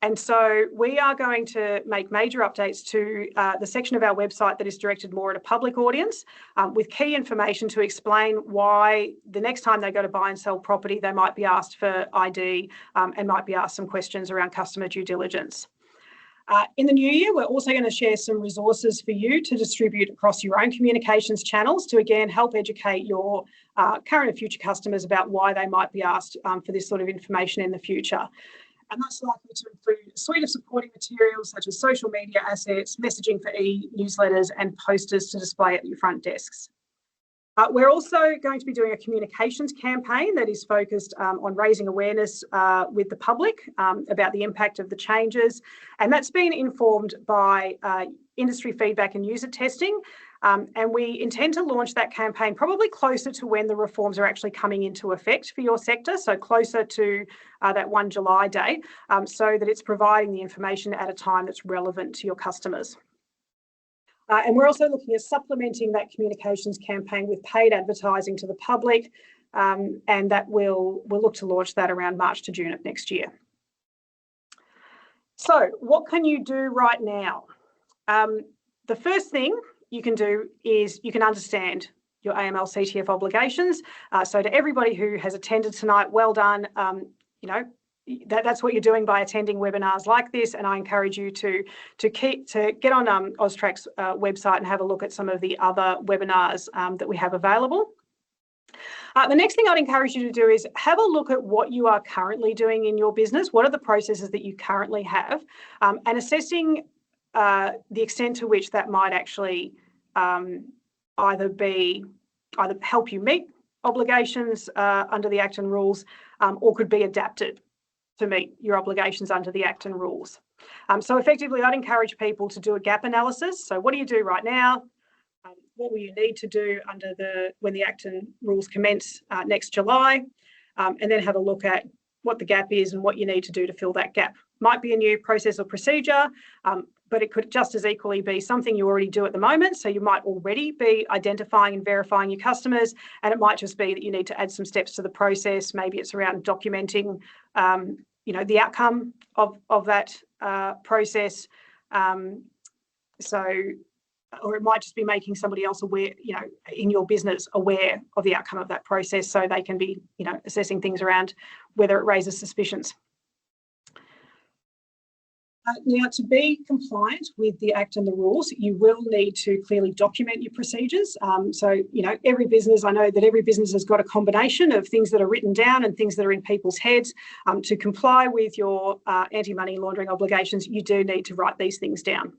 And so we are going to make major updates to the section of our website that is directed more at a public audience with key information to explain why the next time they go to buy and sell property, they might be asked for ID and might be asked some questions around customer due diligence. In the new year, we're also going to share some resources for you to distribute across your own communications channels to, again, help educate your current and future customers about why they might be asked for this sort of information in the future. And that's likely to include a suite of supporting materials such as social media assets, messaging for e-newsletters, and posters to display at your front desks. We're also going to be doing a communications campaign that is focused on raising awareness with the public about the impact of the changes. And that's been informed by industry feedback and user testing. And we intend to launch that campaign probably closer to when the reforms are actually coming into effect for your sector, so closer to that 1 July date, so that it's providing the information at a time that's relevant to your customers. And we're also looking at supplementing that communications campaign with paid advertising to the public, and that we'll look to launch that around March to June of next year. So what can you do right now? The first thing you can do is you can understand your AML CTF obligations. So to everybody who has attended tonight, well done. You know, that's what you're doing by attending webinars like this, and I encourage you to get on AUSTRAC's website and have a look at some of the other webinars that we have available. The next thing I'd encourage you to do is have a look at what you are currently doing in your business. What are the processes that you currently have, and assessing the extent to which that might actually either help you meet obligations under the Act and rules, or could be adapted to meet your obligations under the Act and rules. So effectively, I'd encourage people to do a gap analysis. So what do you do right now? What will you need to do when the Act and rules commence next July? And then have a look at what the gap is and what you need to do to fill that gap. Might be a new process or procedure, but it could just as equally be something you already do at the moment. So you might already be identifying and verifying your customers, and it might just be that you need to add some steps to the process. Maybe it's around documenting, the outcome of that process. Or it might just be making somebody else aware, in your business aware of the outcome of that process, so they can be, assessing things around whether it raises suspicions. Now, to be compliant with the Act and the rules, you will need to clearly document your procedures. So, every business, I know that every business has got a combination of things that are written down and things that are in people's heads. To comply with your anti-money laundering obligations, you do need to write these things down.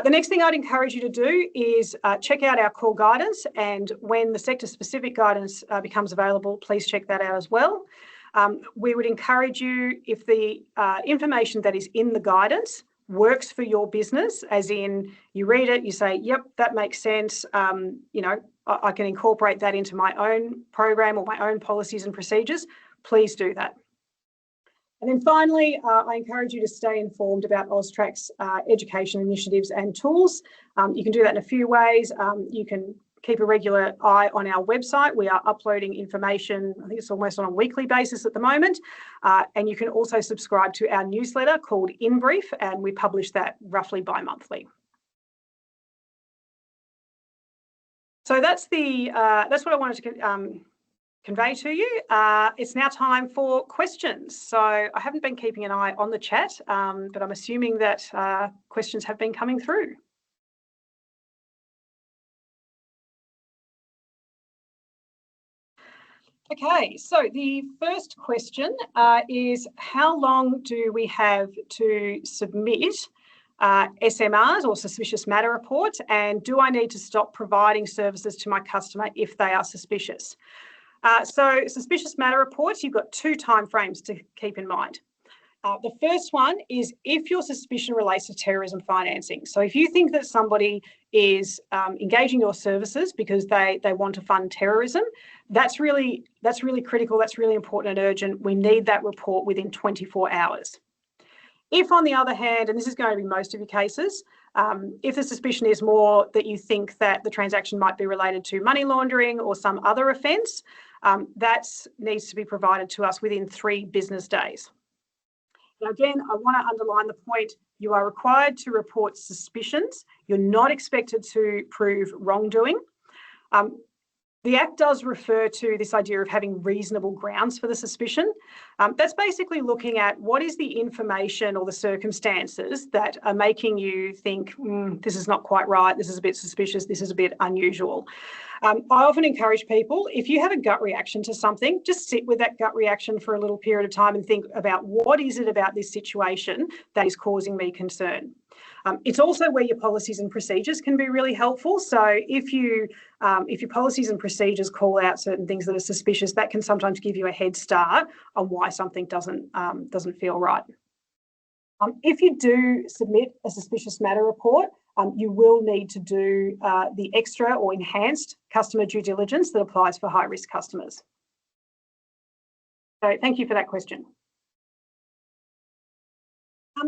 The next thing I'd encourage you to do is check out our core guidance, and when the sector-specific guidance becomes available, please check that out as well. We would encourage you, if the information that is in the guidance works for your business, as in you read it, you say, yep, that makes sense, I can incorporate that into my own program or my own policies and procedures, please do that. And then finally, I encourage you to stay informed about AUSTRAC's education initiatives and tools. You can do that in a few ways. You can keep a regular eye on our website. We are uploading information, I think it's almost on a weekly basis at the moment. And you can also subscribe to our newsletter called In Brief, and we publish that roughly bi-monthly. So that's what I wanted to convey to you. It's now time for questions. So I haven't been keeping an eye on the chat, but I'm assuming that questions have been coming through. Okay, so the first question is, how long do we have to submit SMRs or suspicious matter reports, and do I need to stop providing services to my customer if they are suspicious? So suspicious matter reports, you've got two timeframes to keep in mind. The first one is if your suspicion relates to terrorism financing. So if you think that somebody is engaging your services because they want to fund terrorism, that's really critical, that's really important and urgent. We need that report within 24 hours. If, on the other hand, and this is going to be most of your cases, if the suspicion is more that you think that the transaction might be related to money laundering or some other offence, that needs to be provided to us within 3 business days. Now, again, I want to underline the point, you are required to report suspicions. You're not expected to prove wrongdoing. The Act does refer to this idea of having reasonable grounds for the suspicion. That's basically looking at what is the information or the circumstances that are making you think, this is not quite right, this is a bit suspicious, this is a bit unusual. I often encourage people, if you have a gut reaction to something, just sit with that gut reaction for a little period of time and think about what is it about this situation that is causing me concern. It's also where your policies and procedures can be really helpful. So if your policies and procedures call out certain things that are suspicious, that can sometimes give you a head start on why something doesn't feel right. If you do submit a suspicious matter report, you will need to do the extra or enhanced customer due diligence that applies for high-risk customers. So thank you for that question.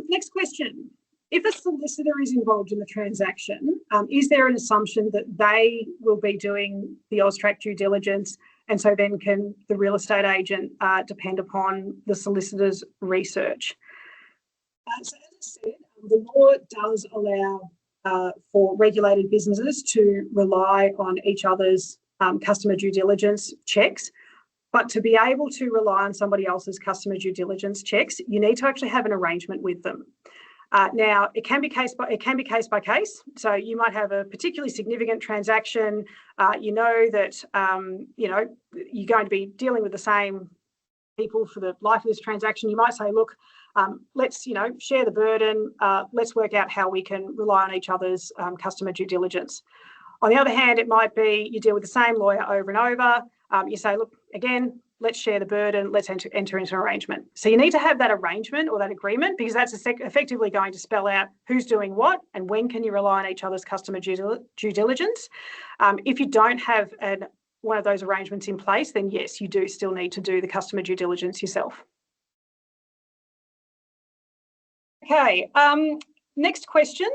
Next question. If a solicitor is involved in the transaction, is there an assumption that they will be doing the AUSTRAC due diligence, and so then can the real estate agent depend upon the solicitor's research? So as I said, the law does allow for regulated businesses to rely on each other's customer due diligence checks. But to be able to rely on somebody else's customer due diligence checks, you need to actually have an arrangement with them. Now, it can be case by case. So you might have a particularly significant transaction. You know that you're going to be dealing with the same people for the life of this transaction. You might say, look, let's share the burden. Let's work out how we can rely on each other's customer due diligence. On the other hand, it might be you deal with the same lawyer over and over. You say, look, again, let's share the burden. Let's enter into an arrangement. So you need to have that arrangement or that agreement, because that's effectively going to spell out who's doing what and when can you rely on each other's customer due diligence. If you don't have one of those arrangements in place, then yes, you do still need to do the customer due diligence yourself. Okay, next question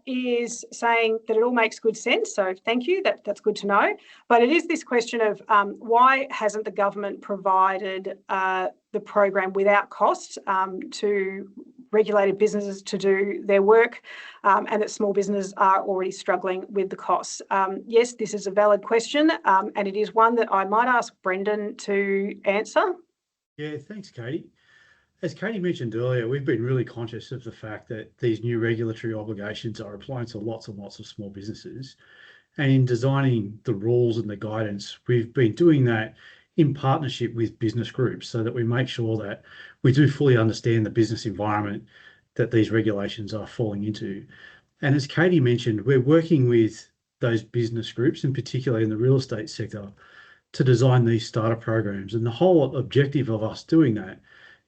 is saying that it all makes good sense. So thank you, that's good to know. But it is this question of why hasn't the government provided the program without cost to regulated businesses to do their work, and that small businesses are already struggling with the costs? Yes, this is a valid question, and it is one that I might ask Brendan to answer.
Yeah, thanks, Katie. As Katie mentioned earlier, we've been really conscious of the fact that these new regulatory obligations are applying to lots and lots of small businesses. And in designing the rules and the guidance, we've been doing that in partnership with business groups so that we make sure that we do fully understand the business environment that these regulations are falling into. And as Katie mentioned, we're working with those business groups, in particular in the real estate sector, to design these starter programs. And the whole objective of us doing that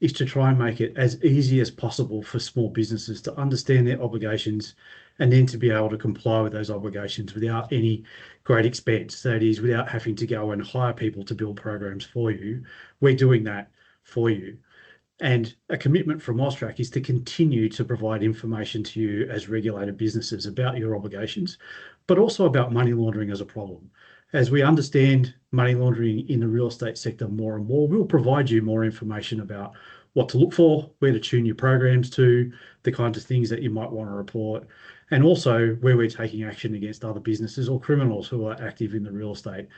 is to try and make it as easy as possible for small businesses to understand their obligations and then to be able to comply with those obligations without any great expense. That is, without having to go and hire people to build programs for you. We're doing that for you. And a commitment from AUSTRAC is to continue to provide information to you as regulated businesses about your obligations, but also about money laundering as a problem. As we understand money laundering in the real estate sector more and more, we'll provide you more information about what to look for, where to tune your programs to, the kinds of things that you might want to report, and also where we're taking action against other businesses or criminals who are active in the real estate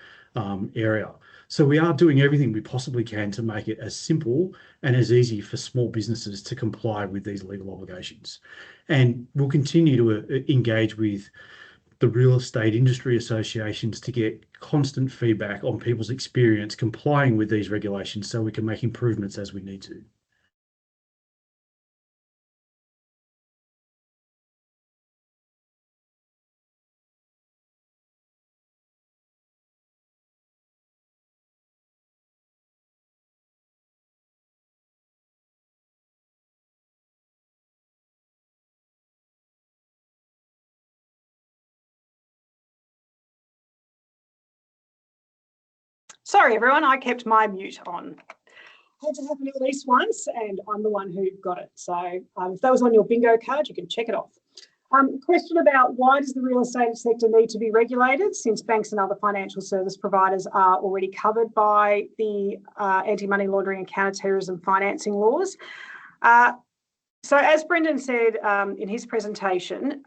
area. So we are doing everything we possibly can to make it as simple and as easy for small businesses to comply with these legal obligations. And we'll continue to engage with the real estate industry associations to get constant feedback on people's experience complying with these regulations so we can make improvements as we need to.
Sorry, everyone, I kept my mute on. Had to happen at least once, and I'm the one who got it. So if that was on your bingo card, you can check it off. Question about why does the real estate sector need to be regulated, since banks and other financial service providers are already covered by the anti-money laundering and counter-terrorism financing laws? So as Brendan said in his presentation,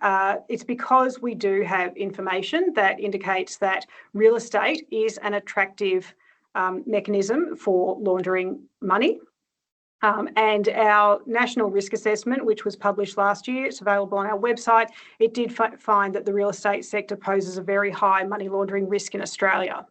it's because we do have information that indicates that real estate is an attractive mechanism for laundering money. And our national risk assessment, which was published last year, it's available on our website, it did find that the real estate sector poses a very high money laundering risk in Australia.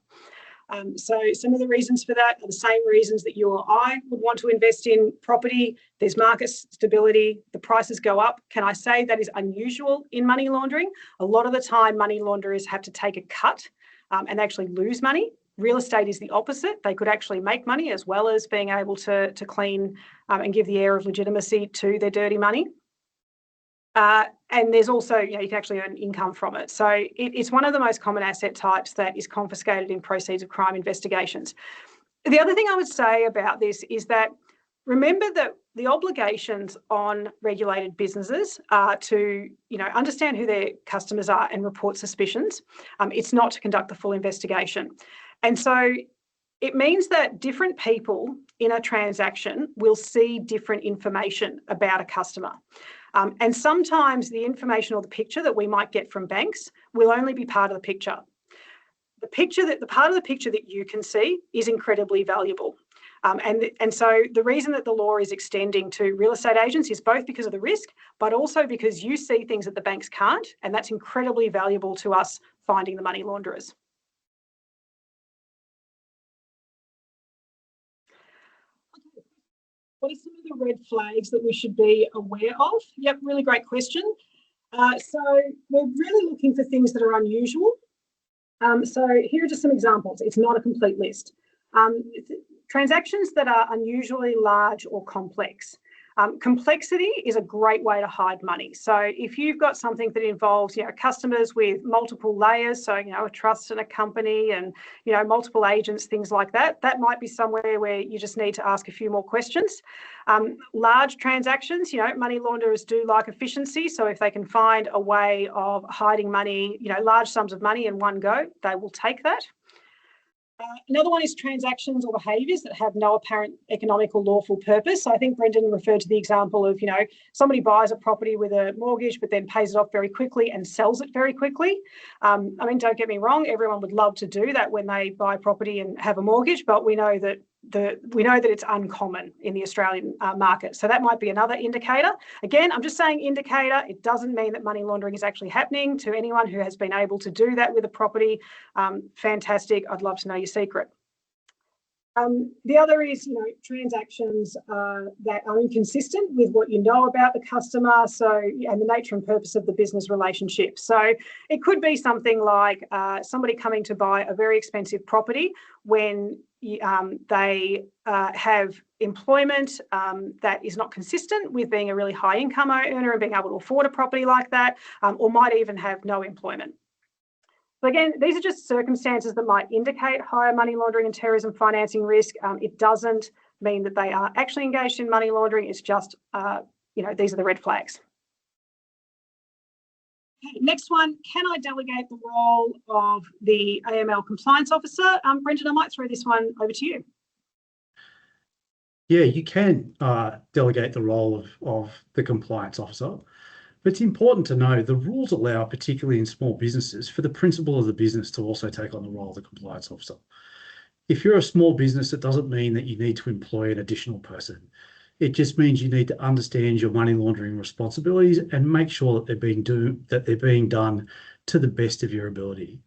So some of the reasons for that are the same reasons that you or I would want to invest in property. There's market stability, the prices go up. Can I say that is unusual in money laundering? A lot of the time, money launderers have to take a cut and actually lose money. Real estate is the opposite. They could actually make money as well as being able to clean and give the air of legitimacy to their dirty money. And there's also, you can actually earn income from it. So it's one of the most common asset types that is confiscated in proceeds of crime investigations. The other thing I would say about this is that remember that the obligations on regulated businesses are to, understand who their customers are and report suspicions. It's not to conduct the full investigation. And so It means that different people in a transaction will see different information about a customer. And sometimes the information or the picture that we might get from banks will only be part of the picture. The part of the picture that you can see is incredibly valuable. And so the reason that the law is extending to real estate agents is both because of the risk, but also because you see things that the banks can't, and that's incredibly valuable to us finding the money launderers. What are some of the red flags that we should be aware of? Yep, really great question. So we're really looking for things that are unusual. So here are just some examples. It's not a complete list. Transactions that are unusually large or complex. Complexity is a great way to hide money. So if you've got something that involves, customers with multiple layers, so, a trust and a company and, multiple agents, things like that, that might be somewhere where you just need to ask a few more questions. Large transactions, money launderers do like efficiency. So if they can find a way of hiding money, large sums of money in one go, they will take that. Another one is transactions or behaviours that have no apparent economic or lawful purpose. So I think Brendan referred to the example of, somebody buys a property with a mortgage but then pays it off very quickly and sells it very quickly. Don't get me wrong, everyone would love to do that when they buy property and have a mortgage, but we know that it's uncommon in the Australian market. So that might be another indicator. Again, I'm just saying indicator. It doesn't mean that money laundering is actually happening. To anyone who has been able to do that with a property, fantastic. I'd love to know your secret. The other is, transactions that are inconsistent with what you know about the customer, and the nature and purpose of the business relationship. So it could be something like somebody coming to buy a very expensive property when they have employment that is not consistent with being a really high income earner and being able to afford a property like that, or might even have no employment. So again, these are just circumstances that might indicate higher money laundering and terrorism financing risk. It doesn't mean that they are actually engaged in money laundering. It's just, these are the red flags. Okay, next one, can I delegate the role of the AML compliance officer? Brendan, I might throw this one over to you.
Yeah, you can delegate the role of the compliance officer. But it's important to know the rules allow, particularly in small businesses, for the principal of the business to also take on the role of the compliance officer. If you're a small business, it doesn't mean that you need to employ an additional person. It just means you need to understand your money laundering responsibilities and make sure that they're being done to the best of your ability.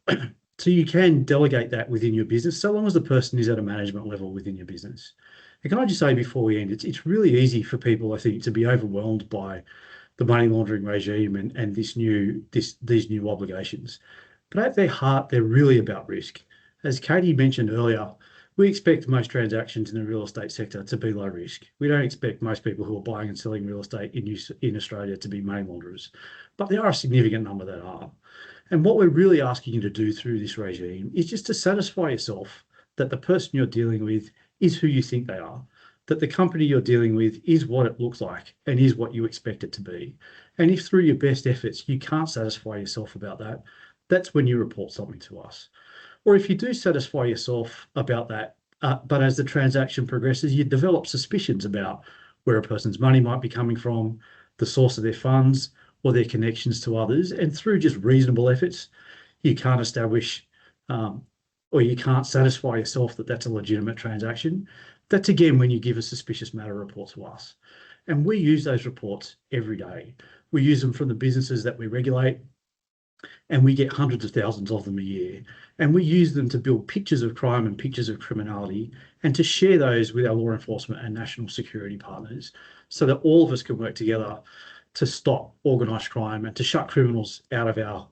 So you can delegate that within your business, so long as the person is at a management level within your business. And can I just say before we end, it's really easy for people, I think, to be overwhelmed by the money laundering regime and these new obligations. But at their heart, they're really about risk. As Katie mentioned earlier, we expect most transactions in the real estate sector to be low risk. We don't expect most people who are buying and selling real estate in Australia to be money launderers, but there are a significant number that are. And what we're really asking you to do through this regime is just to satisfy yourself that the person you're dealing with is who you think they are, that the company you're dealing with is what it looks like and is what you expect it to be. And if through your best efforts you can't satisfy yourself about that, that's when you report something to us. Or if you do satisfy yourself about that, but as the transaction progresses, you develop suspicions about where a person's money might be coming from, the source of their funds, or their connections to others, and through just reasonable efforts, you can't establish or you can't satisfy yourself that that's a legitimate transaction. That's again when you give a suspicious matter report to us. And we use those reports every day. We use them from the businesses that we regulate, and we get hundreds of thousands of them a year. And we use them to build pictures of crime and pictures of criminality and to share those with our law enforcement and national security partners so that all of us can work together to stop organised crime and to shut criminals out of our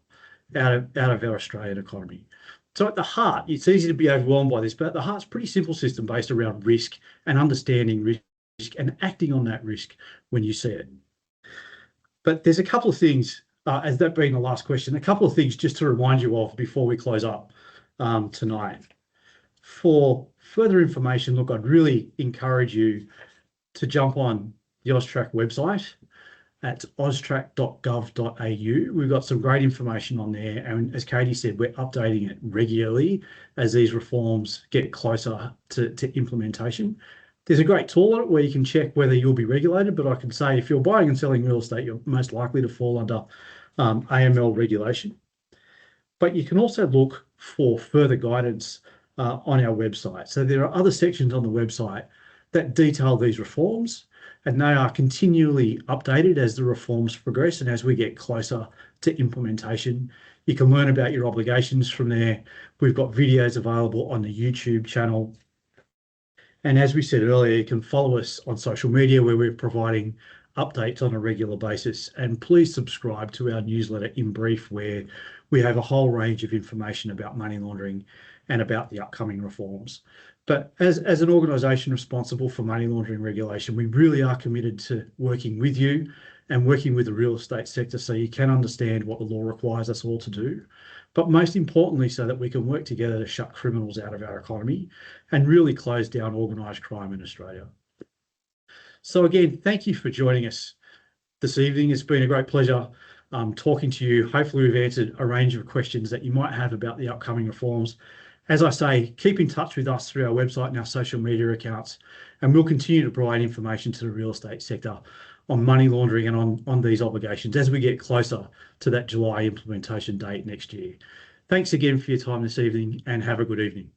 Australian economy. So at the heart, it's easy to be overwhelmed by this, but at the heart, it's a pretty simple system based around risk and understanding risk and acting on that risk when you see it. But there's a couple of things, as that being the last question, a couple of things just to remind you of before we close up tonight. For further information, look, I'd really encourage you to jump on the AUSTRAC website. at austrac.gov.au. We've got some great information on there, and as Katie said, we're updating it regularly as these reforms get closer to implementation. There's a great tool on it where you can check whether you'll be regulated, but I can say if you're buying and selling real estate, you're most likely to fall under AML regulation. But you can also look for further guidance on our website. So there are other sections on the website that detail these reforms, and they are continually updated as the reforms progress and as we get closer to implementation. You can learn about your obligations from there. We've got videos available on the YouTube channel. And as we said earlier, you can follow us on social media where we're providing updates on a regular basis. And please subscribe to our newsletter In Brief, where we have a whole range of information about money laundering and about the upcoming reforms. But as an organisation responsible for money laundering regulation, we really are committed to working with you and working with the real estate sector so you can understand what the law requires us all to do. But most importantly, so that we can work together to shut criminals out of our economy and really close down organised crime in Australia. So again, thank you for joining us this evening. It's been a great pleasure talking to you. Hopefully we've answered a range of questions that you might have about the upcoming reforms. As I say, keep in touch with us through our website and our social media accounts, and we'll continue to provide information to the real estate sector on money laundering and on these obligations as we get closer to that July implementation date next year. Thanks again for your time this evening, and have a good evening.